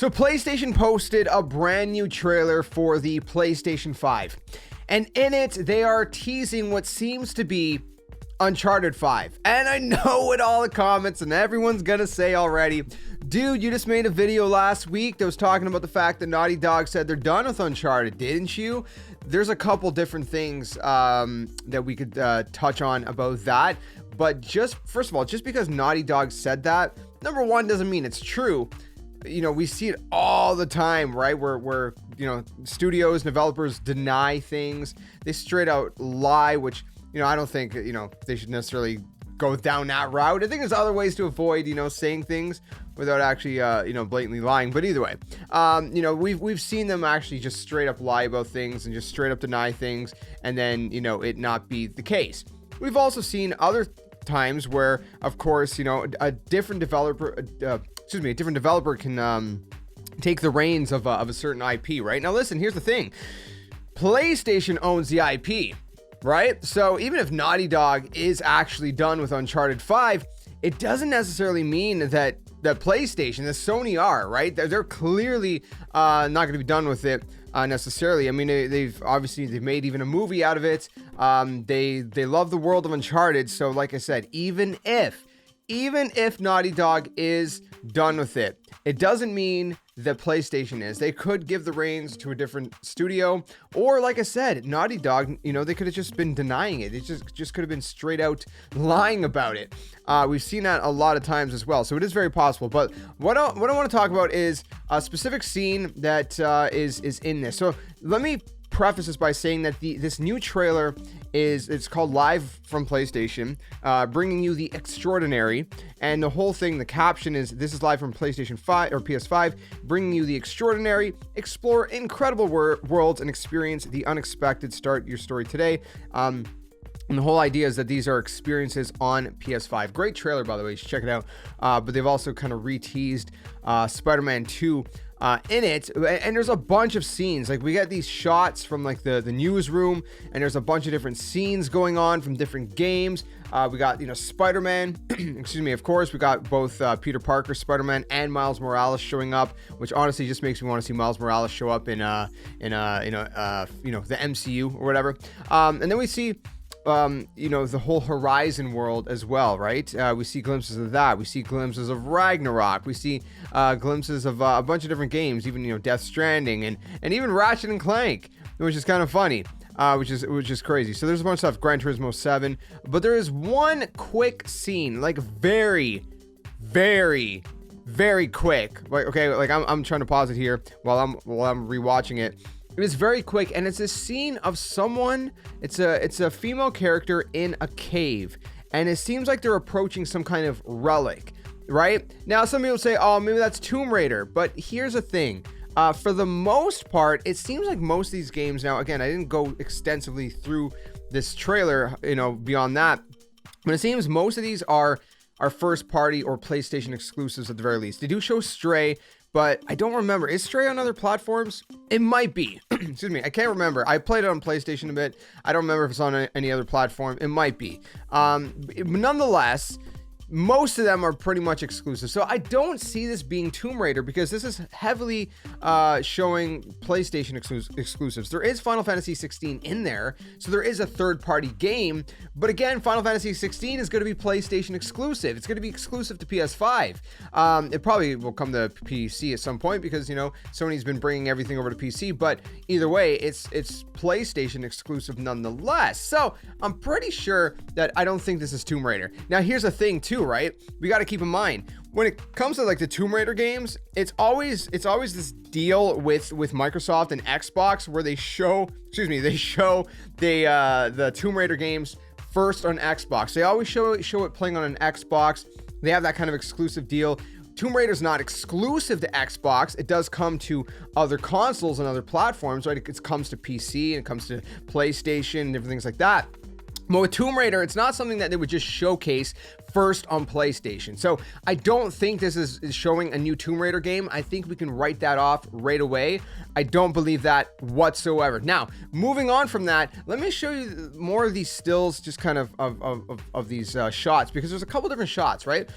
So PlayStation posted a brand new trailer for the PlayStation 5. And in it, they are teasing what seems to be Uncharted 5. And I know what all the comments and everyone's gonna say already, dude, you just made a video last week that was talking about the fact that Naughty Dog said they're done with Uncharted, didn't you? There's a couple different things that we could touch on about that. But just, first of all, just because Naughty Dog said that, number one, doesn't mean it's true. You know, we see it all the time, right? Where you know, studios, developers deny things. They straight out lie, which, you know, I don't think, you know, they should necessarily go down that route. I think there's other ways to avoid, you know, saying things without actually, you know, blatantly lying. But either way, you know, we've seen them actually just straight up lie about things and just straight up deny things, and then, you know, it not be the case. We've also seen other times where, of course, you know, a different developer can take the reins of a certain IP, right? Now listen, here's the thing. PlayStation owns the IP, right? So even if Naughty Dog is actually done with Uncharted 5, it doesn't necessarily mean that PlayStation, the Sony are, right? They're clearly not going to be done with it necessarily. I mean, they've made even a movie out of it. They love the world of Uncharted. So like I said, even if Naughty Dog is done with it, it doesn't mean that PlayStation is. They could give the reins to a different studio, or like I said, Naughty Dog, you know, they could have just been denying it. It just could have been straight out lying about it. We've seen that a lot of times as well, so it is very possible. But what I want to talk about is a specific scene that is in this. So let me preface this by saying that this new trailer it's called Live from PlayStation, bringing you the extraordinary, and the whole thing, the caption is, this is live from PlayStation 5 or PS5, bringing you the extraordinary, explore incredible worlds and experience the unexpected. Start your story today. And the whole idea is that these are experiences on PS5. Great trailer, by the way. You should check it out. But they've also kind of re-teased Spider-Man 2 in it, and there's a bunch of scenes. Like, we get these shots from like the newsroom, and there's a bunch of different scenes going on from different games. We got, you know, Spider-Man, excuse me, of course. We got both Peter Parker, Spider-Man, and Miles Morales showing up, which honestly just makes me want to see Miles Morales show up in the MCU or whatever. And then we see you know, the whole Horizon world as well, right? We see glimpses of that. We see glimpses of Ragnarok. We see glimpses of a bunch of different games, even, you know, Death Stranding, and even Ratchet and Clank, which is kind of funny, which is crazy. So there's a bunch of stuff, Gran Turismo 7, but there is one quick scene, like very, very, very quick. Like, okay, like I'm trying to pause it here while I'm rewatching it. It is very quick, and it's a scene of someone. It's a female character in a cave, and it seems like they're approaching some kind of relic, right? Now, some people say, oh, maybe that's Tomb Raider, but here's the thing. For the most part, it seems like most of these games, now, again, I didn't go extensively through this trailer, you know, beyond that, but it seems most of these are first party or PlayStation exclusives at the very least. They do show Stray, but I don't remember. Is Stray on other platforms? It might be. Excuse me. I can't remember. I played it on PlayStation a bit. I don't remember if it's on any other platform. It might be. Nonetheless, most of them are pretty much exclusive. So I don't see this being Tomb Raider, because this is heavily showing PlayStation exclusives. There is Final Fantasy 16 in there, so there is a third-party game. But again, Final Fantasy 16 is going to be PlayStation exclusive. It's going to be exclusive to PS5. It probably will come to PC at some point, because, you know, Sony's been bringing everything over to PC. But either way, it's PlayStation exclusive nonetheless. So I'm pretty sure that I don't think this is Tomb Raider. Now, here's the thing too, right? We got to keep in mind, when it comes to like the Tomb Raider games, it's always this deal with Microsoft and Xbox where they show the Tomb Raider games first on Xbox. They always show it playing on an Xbox. They have that kind of exclusive deal. Tomb Raider's not exclusive to Xbox. It does come to other consoles and other platforms, right? It comes to PC and it comes to PlayStation and different things like that. But with Tomb Raider, it's not something that they would just showcase first on PlayStation. So I don't think this is showing a new Tomb Raider game. I think we can write that off right away. I don't believe that whatsoever. Now, moving on from that, let me show you more of these stills, just kind of these shots, because there's a couple different shots, right?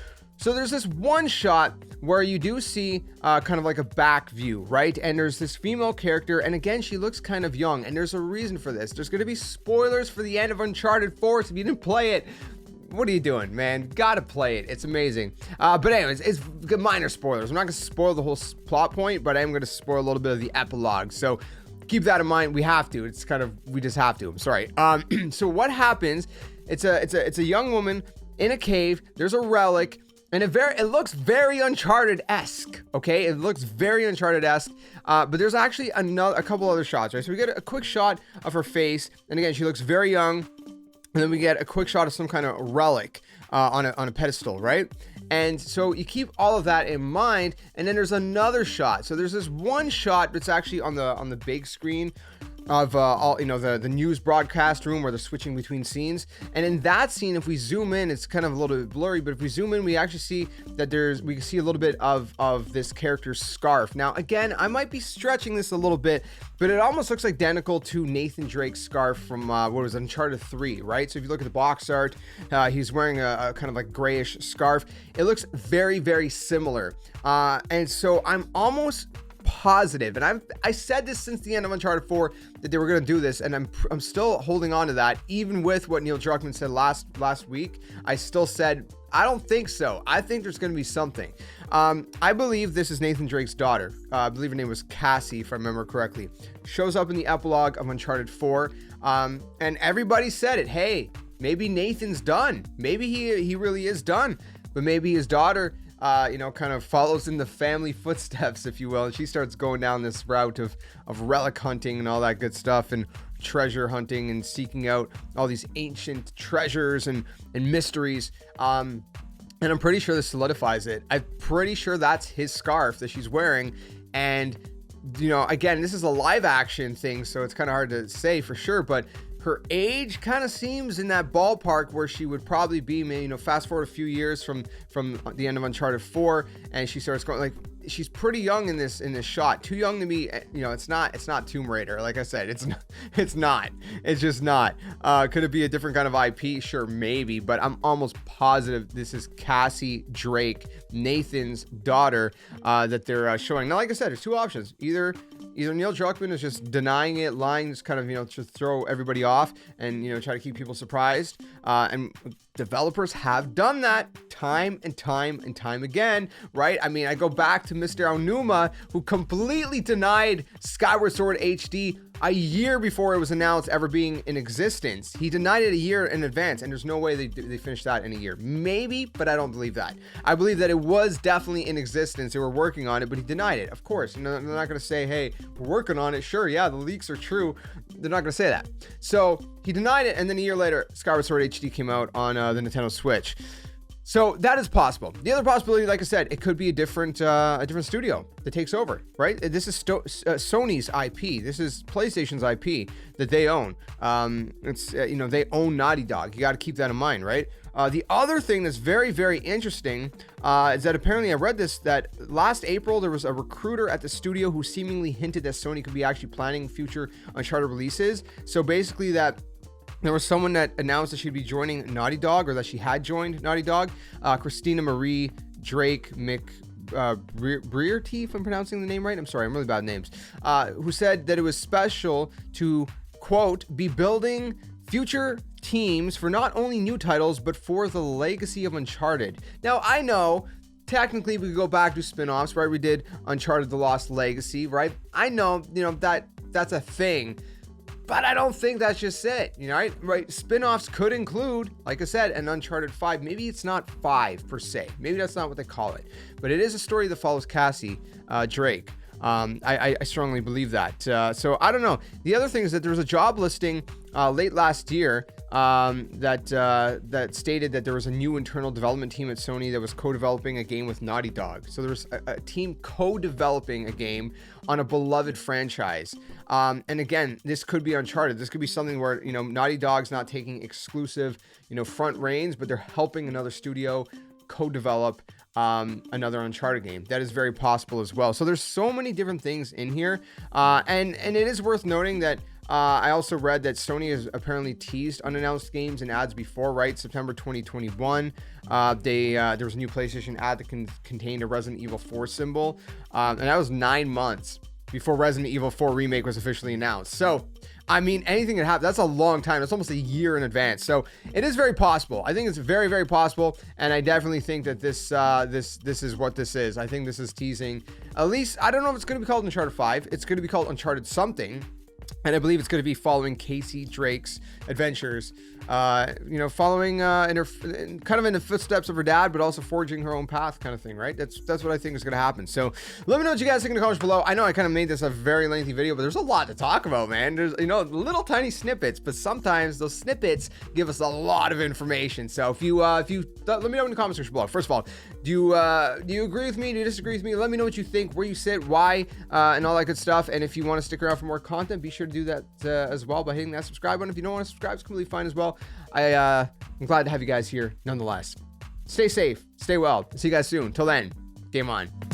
So there's this one shot where you do see kind of like a back view, right? And there's this female character, and again, she looks kind of young, and there's a reason for this. There's going to be spoilers for the end of Uncharted 4, so if you didn't play it, what are you doing, man? Gotta play it. It's amazing. But anyways, it's minor spoilers. I'm not going to spoil the whole plot point, but I am going to spoil a little bit of the epilogue. So keep that in mind. We have to. It's kind of, we just have to. I'm sorry. So what happens? It's a young woman in a cave. There's a relic, and it looks very Uncharted-esque. Okay, it looks very Uncharted-esque. But there's actually a couple other shots, right? So we get a quick shot of her face, and again, she looks very young. And then we get a quick shot of some kind of relic on a pedestal, right? And so you keep all of that in mind, and then there's another shot. So there's this one shot that's actually on the big screen of all, you know, the news broadcast room where they're switching between scenes. And in that scene, if we zoom in, it's kind of a little bit blurry, but if we zoom in, we actually see that we can see a little bit of this character's scarf. Now, again, I might be stretching this a little bit, but it almost looks identical to Nathan Drake's scarf from what was Uncharted 3, right? So if you look at the box art, he's wearing a kind of like grayish scarf. It looks very, very similar. And so I'm almost positive, and I said this since the end of Uncharted 4 that they were going to do this, and I'm still holding on to that, even with what Neil Druckmann said last week. I still said I don't think so. I think there's going to be something. I believe this is Nathan Drake's daughter. I believe her name was Cassie, if I remember correctly. Shows up in the epilogue of Uncharted 4, and everybody said it. Hey, maybe Nathan's done. Maybe he really is done, but maybe his daughter kind of follows in the family footsteps, if you will, and she starts going down this route of relic hunting and all that good stuff, and treasure hunting and seeking out all these ancient treasures and mysteries. And I'm pretty sure this solidifies it. I'm pretty sure that's his scarf that she's wearing. And, you know, again, this is a live action thing, so it's kind of hard to say for sure, but her age kind of seems in that ballpark where she would probably be, maybe, you know, fast forward a few years from the end of Uncharted 4, and she starts going, like, she's pretty young in this shot. Too young to be, you know, it's not Tomb Raider. Like I said, it's not. It's just not. Could it be a different kind of IP? Sure, maybe, but I'm almost positive this is Cassie Drake, Nathan's daughter, that they're showing. Now, like I said, there's two options. Either Neil Druckmann is just denying it, lying, just kind of, you know, to throw everybody off and, you know, try to keep people surprised. And developers have done that time and time again, right? I mean, I go back to Mr. Aonuma, who completely denied Skyward Sword HD a year before it was announced ever being in existence. He denied it a year in advance, and there's no way they finished that in a year. Maybe, but I don't believe that. I believe that it was definitely in existence. They were working on it, but he denied it. Of course, you know, they're not going to say, hey, we're working on it. Sure, yeah, the leaks are true. They're not going to say that. So he denied it, and then a year later, Skyward Sword HD came out on the Nintendo Switch. So that is possible. The other possibility, like I said, it could be a different studio that takes over, right? This is Sony's IP. This is PlayStation's IP that they own. It's they own Naughty Dog. You got to keep that in mind, right? The other thing that's very, very interesting is that apparently I read this, that last April there was a recruiter at the studio who seemingly hinted that Sony could be actually planning future Uncharted releases. So basically that there was someone that announced that she'd be joining Naughty Dog, or that she had joined Naughty Dog. Christina Marie Drake Brearty, if I'm pronouncing the name right. I'm sorry, I'm really bad at names. Who said that it was special to, quote, be building future teams for not only new titles, but for the legacy of Uncharted. Now, I know technically we could go back to spin-offs, right? We did Uncharted The Lost Legacy, right? I know, you know, that's a thing. But I don't think that's just it, you know, right? Spin-offs could include, like I said, an Uncharted 5. Maybe it's not 5 per se. Maybe that's not what they call it. But it is a story that follows Cassie Drake. I strongly believe that. So I don't know. The other thing is that there was a job listing late last year that stated that there was a new internal development team at Sony that was co-developing a game with Naughty Dog. So there's a team co-developing a game on a beloved franchise. And again, this could be Uncharted. This could be something where, you know, Naughty Dog's not taking exclusive, you know, front reins, but they're helping another studio co-develop another Uncharted game. That is very possible as well. So there's so many different things in here, and it is worth noting that I also read that Sony has apparently teased unannounced games and ads before, right? September 2021. There was a new PlayStation ad that contained a Resident Evil 4 symbol, and that was 9 months before Resident Evil 4 remake was officially announced. So, I mean, anything that happens, that's a long time. That's almost a year in advance. So it is very possible. I think it's very, very possible. And I definitely think that this is what this is. I think this is teasing, at least, I don't know if it's going to be called Uncharted 5. It's going to be called Uncharted something. And I believe it's going to be following Casey Drake's adventures, following kind of in the footsteps of her dad, but also forging her own path kind of thing, right? That's what I think is going to happen. So let me know what you guys think in the comments below. I know I kind of made this a very lengthy video, but there's a lot to talk about, man. There's, little tiny snippets, but sometimes those snippets give us a lot of information. So if you let me know in the comment section below. First of all, do you agree with me? Do you disagree with me? Let me know what you think, where you sit, why, and all that good stuff. And if you want to stick around for more content, be sure to do that as well by hitting that subscribe button. If you don't want to subscribe, it's completely fine as well. I'm glad to have you guys here nonetheless. Stay safe, stay well. See you guys soon. Till then, game on.